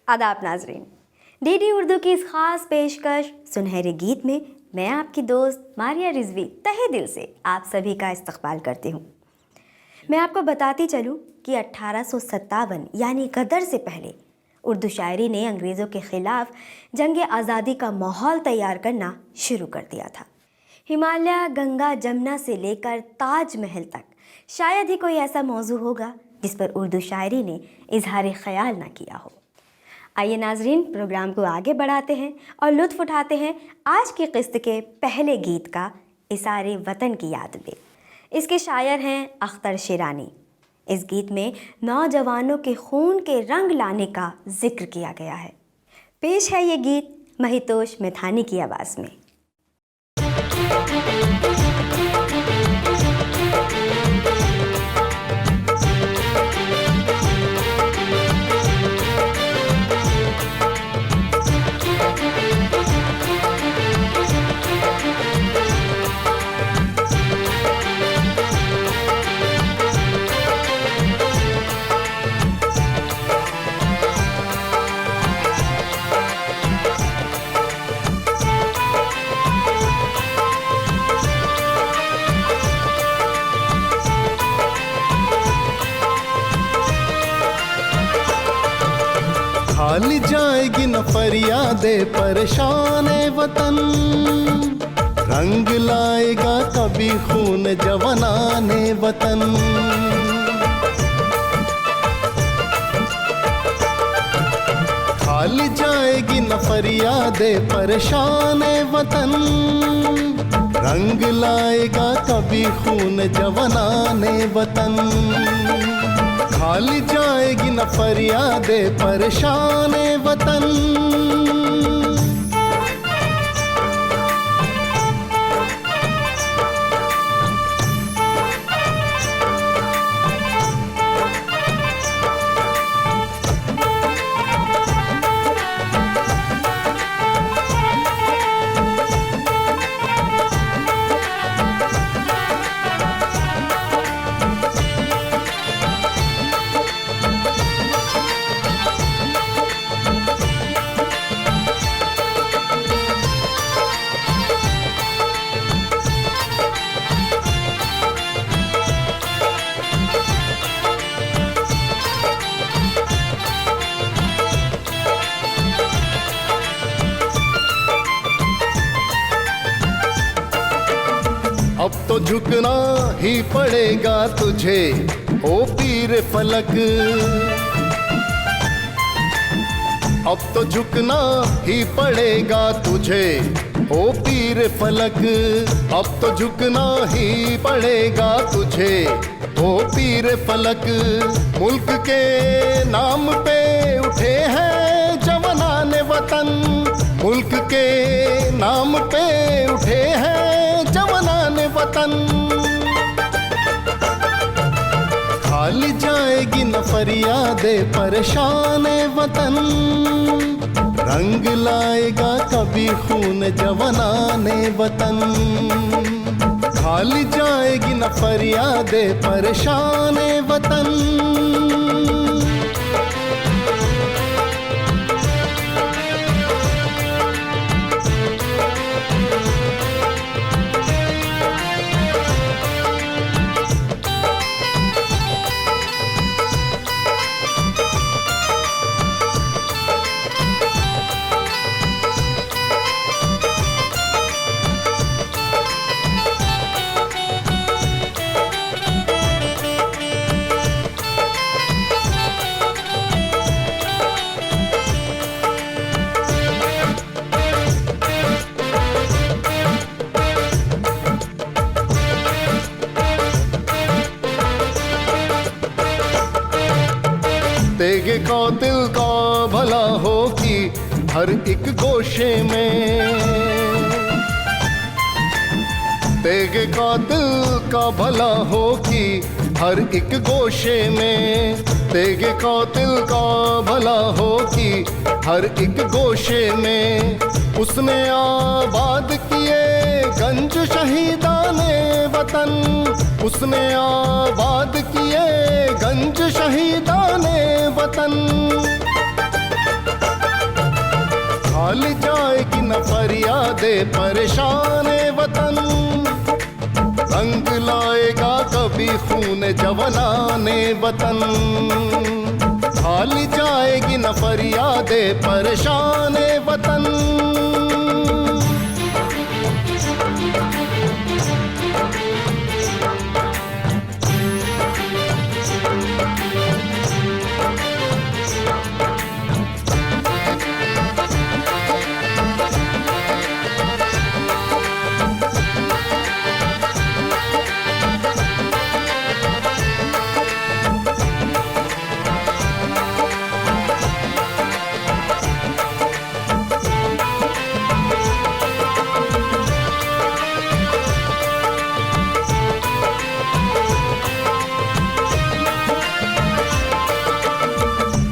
आदाब नाजरीन, डीडी उर्दू की इस ख़ास पेशकश सुनहरे गीत में मैं आपकी दोस्त मारिया रिजवी तहे दिल से आप सभी का इस्तकबाल करती हूँ। मैं आपको बताती चलूँ कि 1857 यानी गदर से पहले उर्दू शायरी ने अंग्रेज़ों के ख़िलाफ़ जंग आज़ादी का माहौल तैयार करना शुरू कर दिया था। हिमालय, गंगा, जमुना से लेकर ताजमहल तक शायद ही कोई ऐसा मौजू होगा जिस पर उर्दू शायरी ने इजहार ख़याल ना किया हो। आइए नाजरीन, प्रोग्राम को आगे बढ़ाते हैं और लुत्फ़ उठाते हैं आज की किस्त के पहले गीत का, इसारे वतन की याद में। इसके शायर हैं अख्तर शिरानी। इस गीत में नौजवानों के खून के रंग लाने का जिक्र किया गया है। पेश है ये गीत महितोष मिथानी की आवाज़ में। हाल जाएगी न फरियादे परेशान वतन, रंग लाएगा कभी खून जवानाने वतन। हाल जाएगी न फरियादे परेशान वतन, रंग लाएगा कभी खून जवानाने वतन। हाल जाएगी न फरियादे परेशान वतन। अब तो झुकना ही पड़ेगा तुझे ओ पीर फलक, अब तो झुकना ही पड़ेगा तुझे ओ पीर फलक। अब तो झुकना ही पड़ेगा तुझे ओ पीर फलक। मुल्क के नाम पे उठे हैं जवानाने वतन, मुल्क के नाम पे उठे हैं जवानाने वतन। हाल जाएगी न फरियादे परेशान वतन, रंग लाएगा कभी खून जवानाने वतन। हाल जाएगी न फरियादे परेशान वतन। तेगे कातिल का भला हो कि हर एक गोशे में, तेगे कातिल का भला हो कि हर एक गोशे में, तेगे कातिल का भला हो कि हर एक गोशे में। उसने आबाद किए गंज शहीदाने वतन, उसने आबाद किए गंज शहीदाने वतन। खाली जाएगी न फरियादे परेशाने वतन, रंग लाएगा कभी खून जवानाने वतन। खाली जाएगी न फरियादे परेशाने वतन।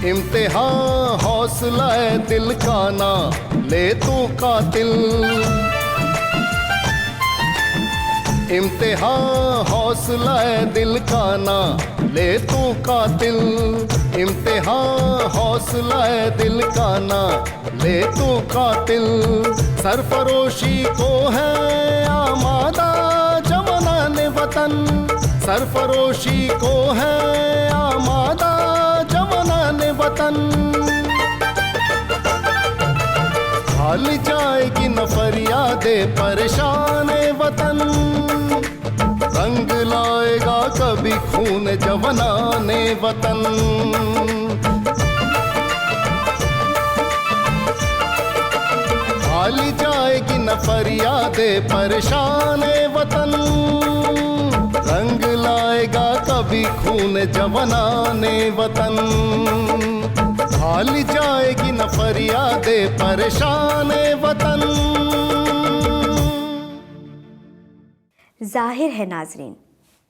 इम्तिहान हौसला है दिल का ना ले तू कातिल, इम्तिहान हौसला है दिल का ना ले तू कातिल, इम्तिहान हौसला है दिल का ना ले तू कातिल। सरफरोशी को है आमादा जवानाने वतन, सरफरोशी को है आमादा जवानाने वतन। खाली जाएगी न फरियादे परेशाने वतन, रंग लाएगा कभी खून जवानाने वतन। खाली जाएगी न फरियादे परेशाने वतन, रंग लाएगा कभी खून जवानाने वतन। खाली जाएगी न फरियादे परेशाने वतन। जाहिर है नाजरीन,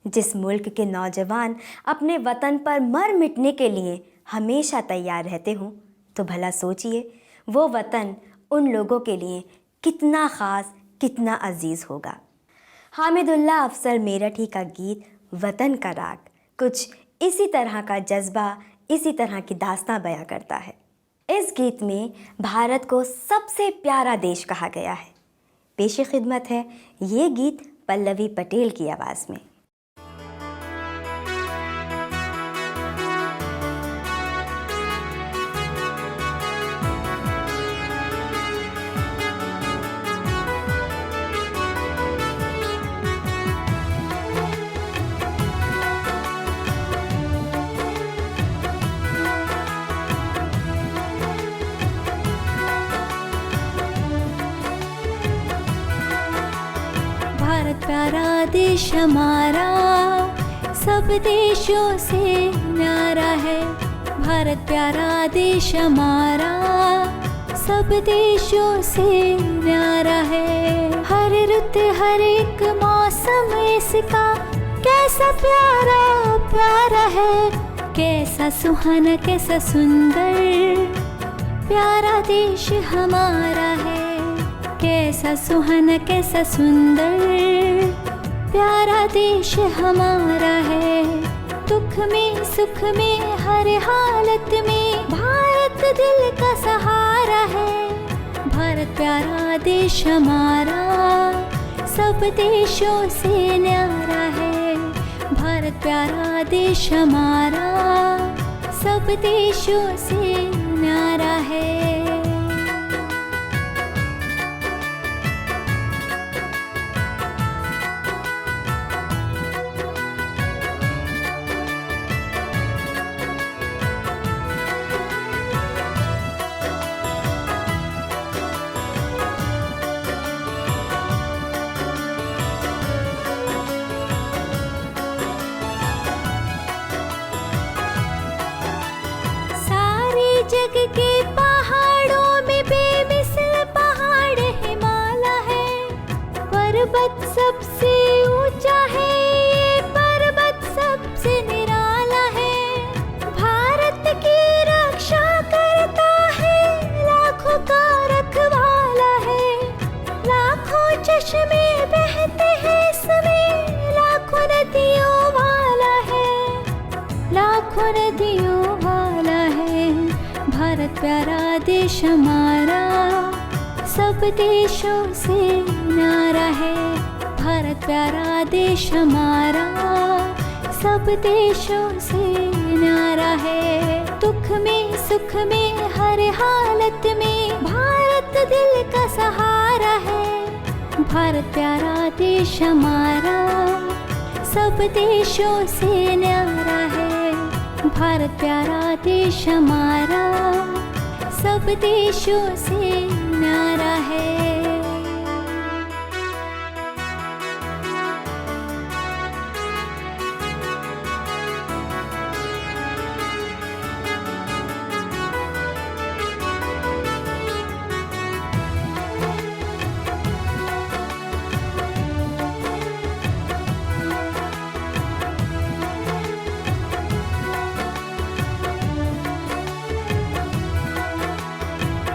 जिस मुल्क के नौजवान अपने वतन पर मर मिटने के लिए हमेशा तैयार रहते हों, तो भला सोचिए वो वतन उन लोगों के लिए कितना ख़ास, कितना अजीज़ होगा। हामिदुल्लाह अफजल मेरठी का गीत वतन का राग कुछ इसी तरह का जज्बा, इसी तरह की दास्तां बयां करता है। इस गीत में भारत को सबसे प्यारा देश कहा गया है। पेशे खिदमत है ये गीत पल्लवी पटेल की आवाज़ में। भारत प्यारा देश हमारा, सब देशों से न्यारा है। भारत प्यारा देश हमारा, सब देशों से न्यारा है। हर रुत हर एक मौसम इसका कैसा प्यारा प्यारा है। कैसा सुहाना कैसा सुंदर प्यारा देश हमारा है। कैसा सुहाना कैसा सुंदर प्यारा देश हमारा है। दुख में सुख में हर हालत में भारत दिल का सहारा है। भारत प्यारा देश हमारा, सब देशों से न्यारा है। भारत प्यारा देश हमारा, सब देशों से न्यारा है। सबसे ऊंचा है, ये पर्वत सबसे निराला है। भारत की रक्षा करता है, लाखों का रखवाला है। लाखों चश्मे बहते हैं इसमें, लाखों नदियों वाला है, लाखों नदियों वाला है। भारत प्यारा देश हमारा, सब देशों से न्यारा है। भारत प्यारा देश हमारा, सब देशों से न्यारा है। दुख में सुख में हर हालत में भारत दिल का सहारा है। भारत प्यारा देश हमारा, सब देशों से न्यारा है। भारत प्यारा देश हमारा, सब देशों से न्यारा है।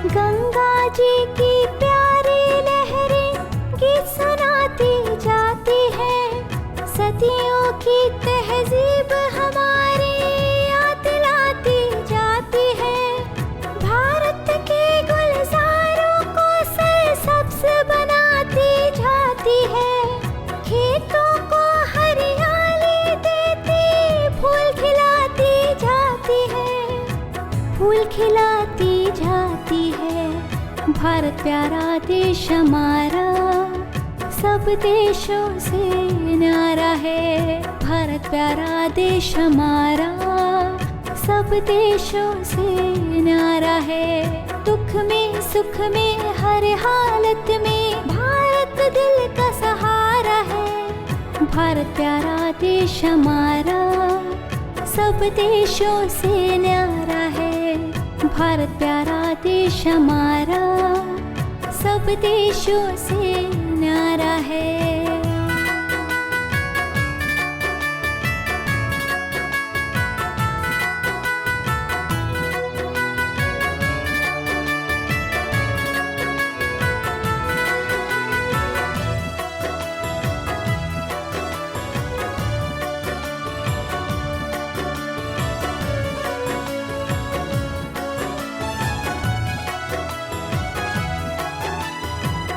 गंगा जी की प्यारी लहरें गीत सुनाती जाती है। सदियों की तहजीब हमारी याद दिलाती जाती है। भारत के गुलजारों को सरसब्ज बनाती जाती है। खेतों को हरियाली देती, फूल खिलाती जाती है, फूल खिलाती जाती है। भारत प्यारा देश हमारा, सब देशों से न्यारा है। भारत प्यारा देश हमारा, सब देशों से न्यारा है। दुख में सुख में हर हालत में भारत दिल का सहारा है। भारत प्यारा देश हमारा, सब देशों से न्यारा है। भारत प्यारा देश हमारा, सब देशों से न्यारा है।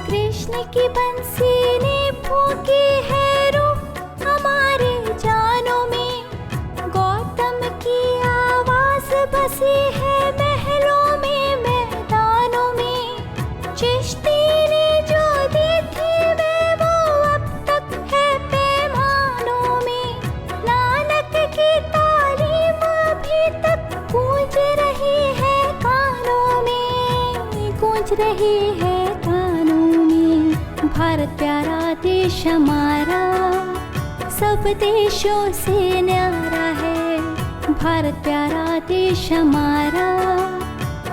कृष्ण की बंसी ने फूंकी है रूह हमारे जानों में। गौतम की आवाज बसी है महलों में, मैदानों में। चिश्ती ने जो दी थी मैं, वो अब तक है पैमानों में। नानक की तालीम अभी तक गूंज रही है कानों में, गूंज रही है कानों में। भारत प्यारा देश हमारा, सब देशों से न्यारा है। भारत प्यारा देश हमारा,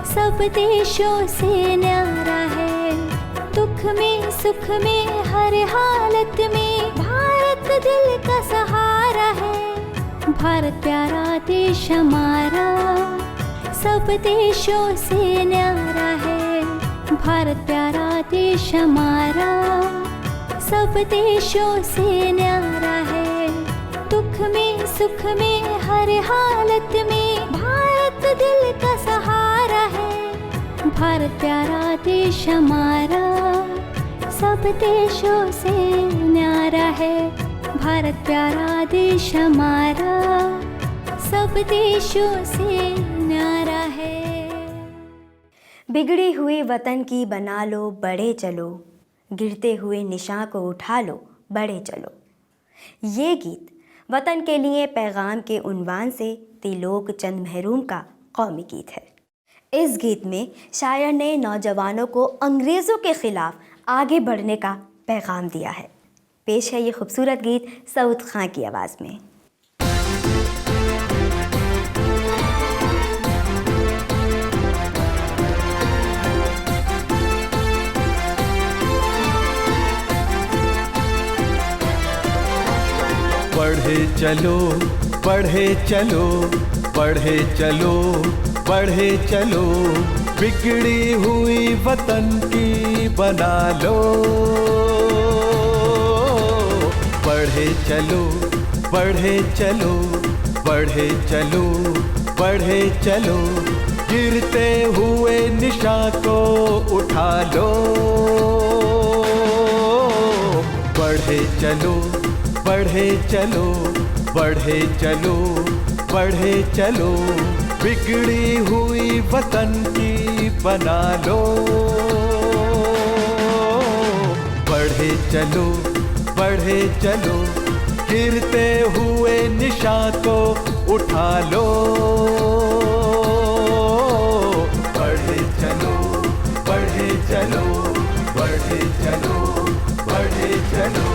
सब देशों से न्यारा है। दुख में सुख में हर हालत में भारत दिल का सहारा है। भारत प्यारा देश हमारा, सब देशों से न्यारा है। भारत प्यारा देश हमारा, सब देशों से न्यारा है। दुख में सुख में हर हालत में भारत दिल का सहारा है। भारत प्यारा देश हमारा, सब देशों से न्यारा है। भारत प्यारा देश हमारा, सब देशों से न्यारा है। बिगड़ी हुई वतन की बना लो, बड़े चलो। गिरते हुए निशान को उठा लो, बड़े चलो। ये गीत वतन के लिए पैगाम के उन्वान से त्रिलोक चंद महरूम का कौमी गीत है। इस गीत में शायर ने नौजवानों को अंग्रेज़ों के ख़िलाफ़ आगे बढ़ने का पैगाम दिया है। पेश है ये खूबसूरत गीत सऊद खां की आवाज़ में। बढ़े चलो बढ़े चलो बढ़े चलो बढ़े चलो, बिगड़ी हुई वतन की बना लो। बढ़े चलो बढ़े चलो बढ़े चलो बढ़े चलो, गिरते हुए निशान को उठा लो। बढ़े चलो बढ़े चलो बढ़े चलो बढ़े चलो, बिगड़ी हुई वतन की बना लो। बढ़े चलो बढ़े चलो, गिरते हुए निशान को उठा लो। बढ़े चलो बढ़े चलो बढ़े चलो बढ़े चलो।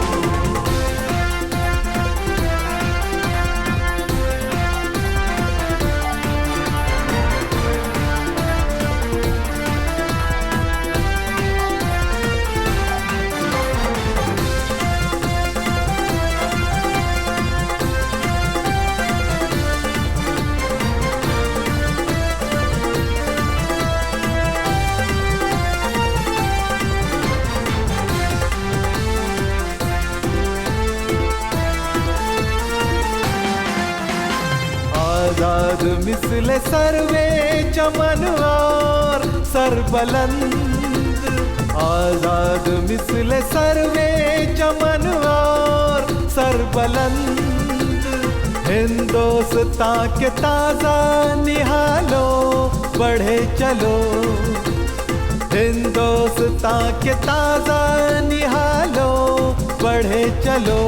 आजाद मिसले सर्वे चमन और सरबलंद, आजाद मिसले सर्वे चमन और सरबलंद। हिंदोस्तां के ताजा निहालो बढ़े चलो, हिंदोस्तां के ताजा निहालो बढ़े चलो।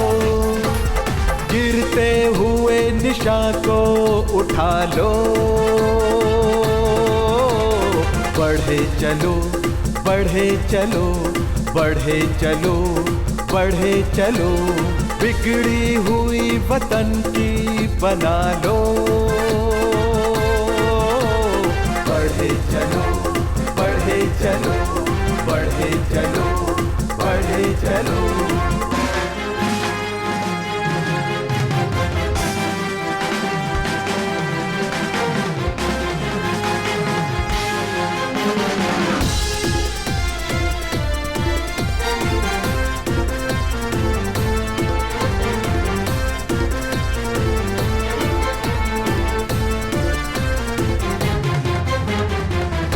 गिरते हुए निशान को उठा लो। बढ़े चलो बढ़े चलो बढ़े चलो बढ़े चलो, बिगड़ी हुई वतन की बना लो। बढ़े चलो बढ़े चलो बढ़े चलो बढ़े चलो।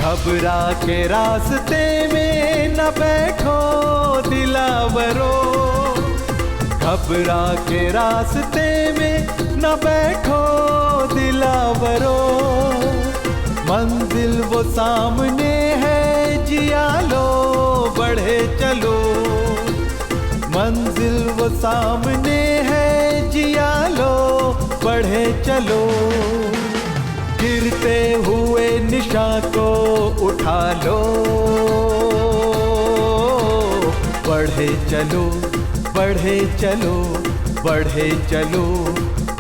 घबरा के रास्ते में न बैठो दिलावरो, घबरा के रास्ते में न बैठो दिलावरो। मंजिल वो सामने है जिया लो बढ़े चलो, मंजिल वो सामने है जिया लो बढ़े चलो। गिरते हुए निशान को उठा लो। बढ़े चलो बढ़े चलो बढ़े चलो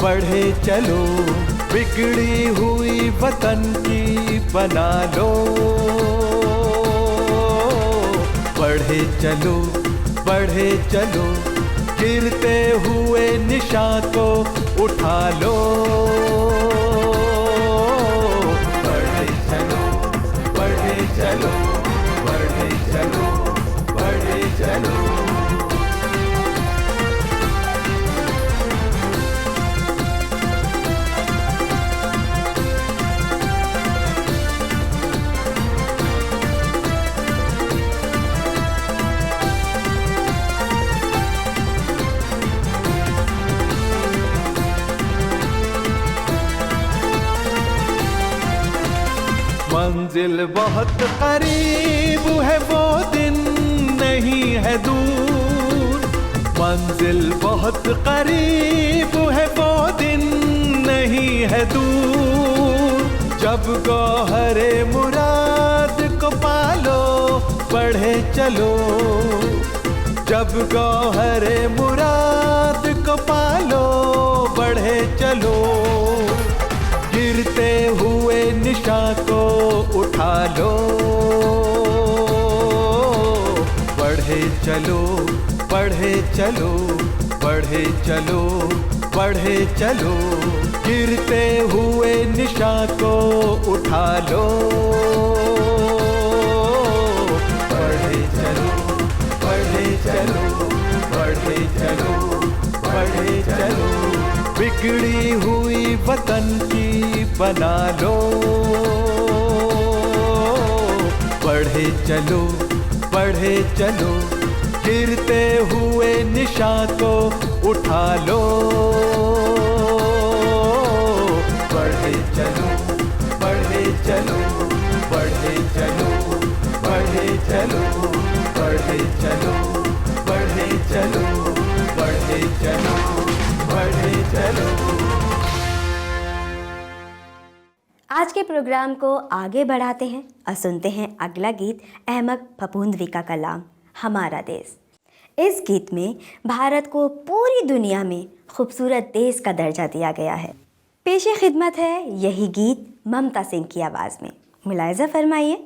बढ़े चलो, बिगड़ी हुई वतन की बना लो। बढ़े चलो बढ़े चलो, गिरते हुए निशान को उठा लो। चलो बढ़े चलो बढ़े चलो। मंजिल बहुत करीब है वो दिन नहीं है दूर, मंजिल बहुत करीब है वो दिन नहीं है दूर। जब गौहरे मुराद को पालो बढ़े चलो, जब गौहरे मुराद को पालो बढ़े चलो। गिरते हुए निशान को उठा लो। बढ़े चलो बढ़े चलो बढ़े चलो बढ़े चलो, गिरते हुए निशान को उठा लो। बढ़े चलो, बढ़े चलो, बढ़े चलो, बढ़े चलो, बिगड़ी हुई वतन की बना लो। बढ़े चलो, बढ़े चलो, गिरते हुए निशान को उठा लो। बढ़े चलो, बढ़े चलो, बढ़े चलो, बढ़े चलो, बढ़े चलो, बढ़े चलो, बढ़े चलो, बढ़े चलो। आज के प्रोग्राम को आगे बढ़ाते हैं और सुनते हैं अगला गीत अहमद फफूंदवी का कलाम हमारा देश। इस गीत में भारत को पूरी दुनिया में खूबसूरत देश का दर्जा दिया गया है। पेशे खिदमत है यही गीत ममता सिंह की आवाज़ में, मुलाहिज़ा फरमाइए।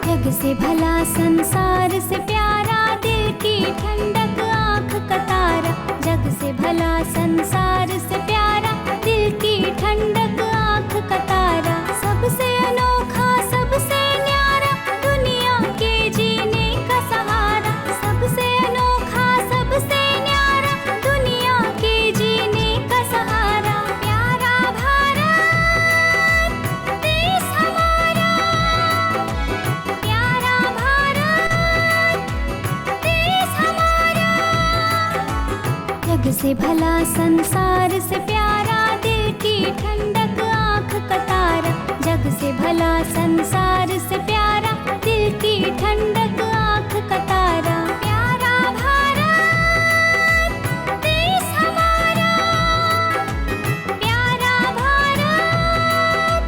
जग से भला संसार से प्यारा, दिल की ठंडक आँख का तारा। जग से भला संसार से प्यारा, दिल की ठंडक आँख का तारा। सबसे अनोखा, सबसे न्यारा, दुनिया के जीने का सहारा। सबसे अनोखा, सबसे न्यारा, दुनिया के जीने का सहारा। प्यारा भारत देश हमारा, प्यारा भारत देश हमारा। जग से भला संसार से प्यारा, दिल की ठंडक आँख का तारा। जग से भला संसार से प्यारा, दिल की ठंडक आँख का तारा। प्यारा भारत देश हमारा, प्यारा भारत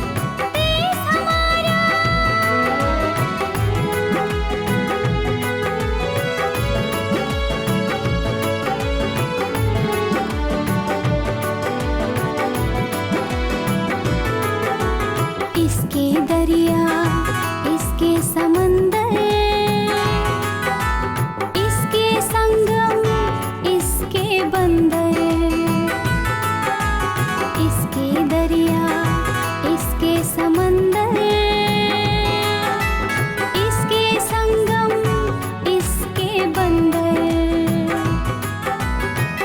देश हमारा। इसके दरिया, इसके समंदर, इसके संगम, इसके बंदर। इसके दरिया, इसके समंदर, इसके संगम, इसके बंदर।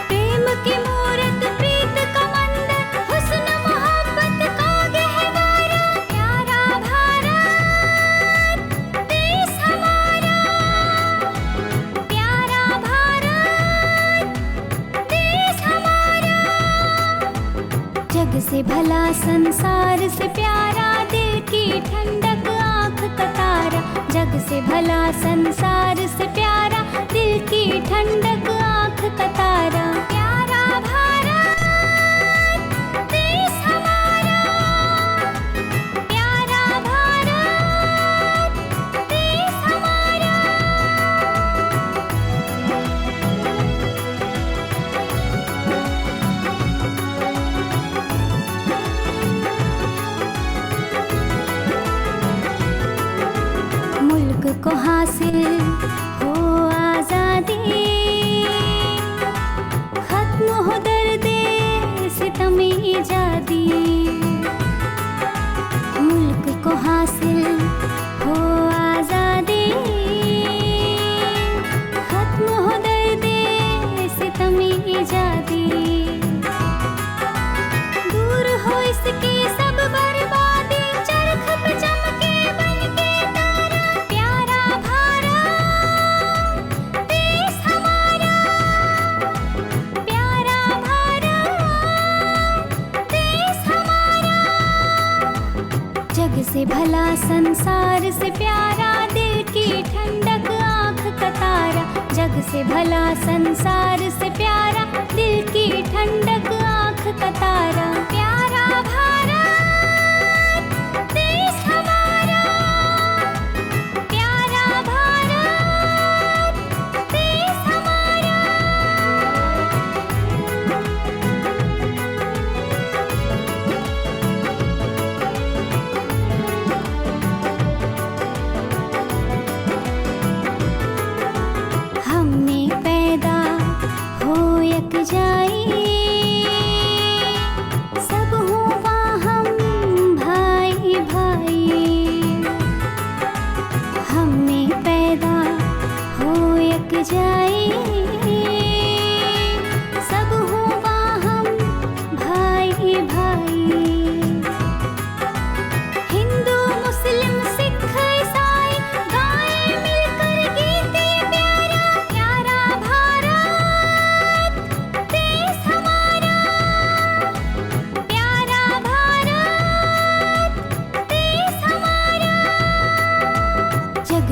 प्रेम की मूरत, प्रीत का मंदिर, हुस्न मोहब्बत का गहवारा। प्यारा भारत देश हमारा, प्यारा भारत देश हमारा। जग से भला संसार से प्यारा, दिल की ठंडक आँख का तारा। जग से भला संसार से प्यारा, दिल की ठंडक आँख का तारा। प्यारा भारत देश हमारा, प्यारा भारत देश हमारा। मुल्क को हासिल हो आज़ादी, खत्म हो दर्द सितम इजादी। मुल्क को हासिल हो आज़ादी, खत्म हो दर्द सितम इजादी। दूर हो इसकी सब बर्बादी, चरख पे चमके बन के तारा। प्यारा भारत देश हमारा, प्यारा भारत देश हमारा। जग से भला संसार से प्यारा, दिल की ठंडक आँख का तारा। जग से भला संसार से प्यारा, दिल की ठंडक आँख का तारा। प्यारा भारत देश हमारा,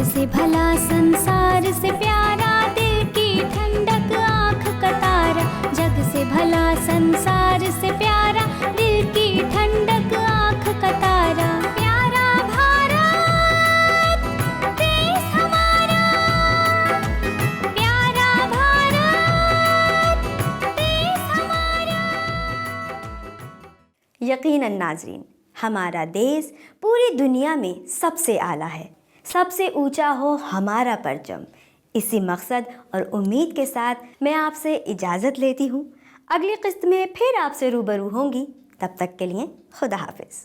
जग से भला संसार से प्यारा, दिल की ठंडक आँख का तारा। जग से भला संसार से प्यारा, दिल की ठंडक आँख का तारा। प्यारा भारत देश हमारा, प्यारा भारत देश हमारा। यकीनन नाजरीन, हमारा देश पूरी दुनिया में सबसे आला है, सबसे ऊंचा हो हमारा परचम। इसी मकसद और उम्मीद के साथ मैं आपसे इजाज़त लेती हूँ। अगली किस्त में फिर आपसे रूबरू होंगी। तब तक के लिए खुदा हाफिज़।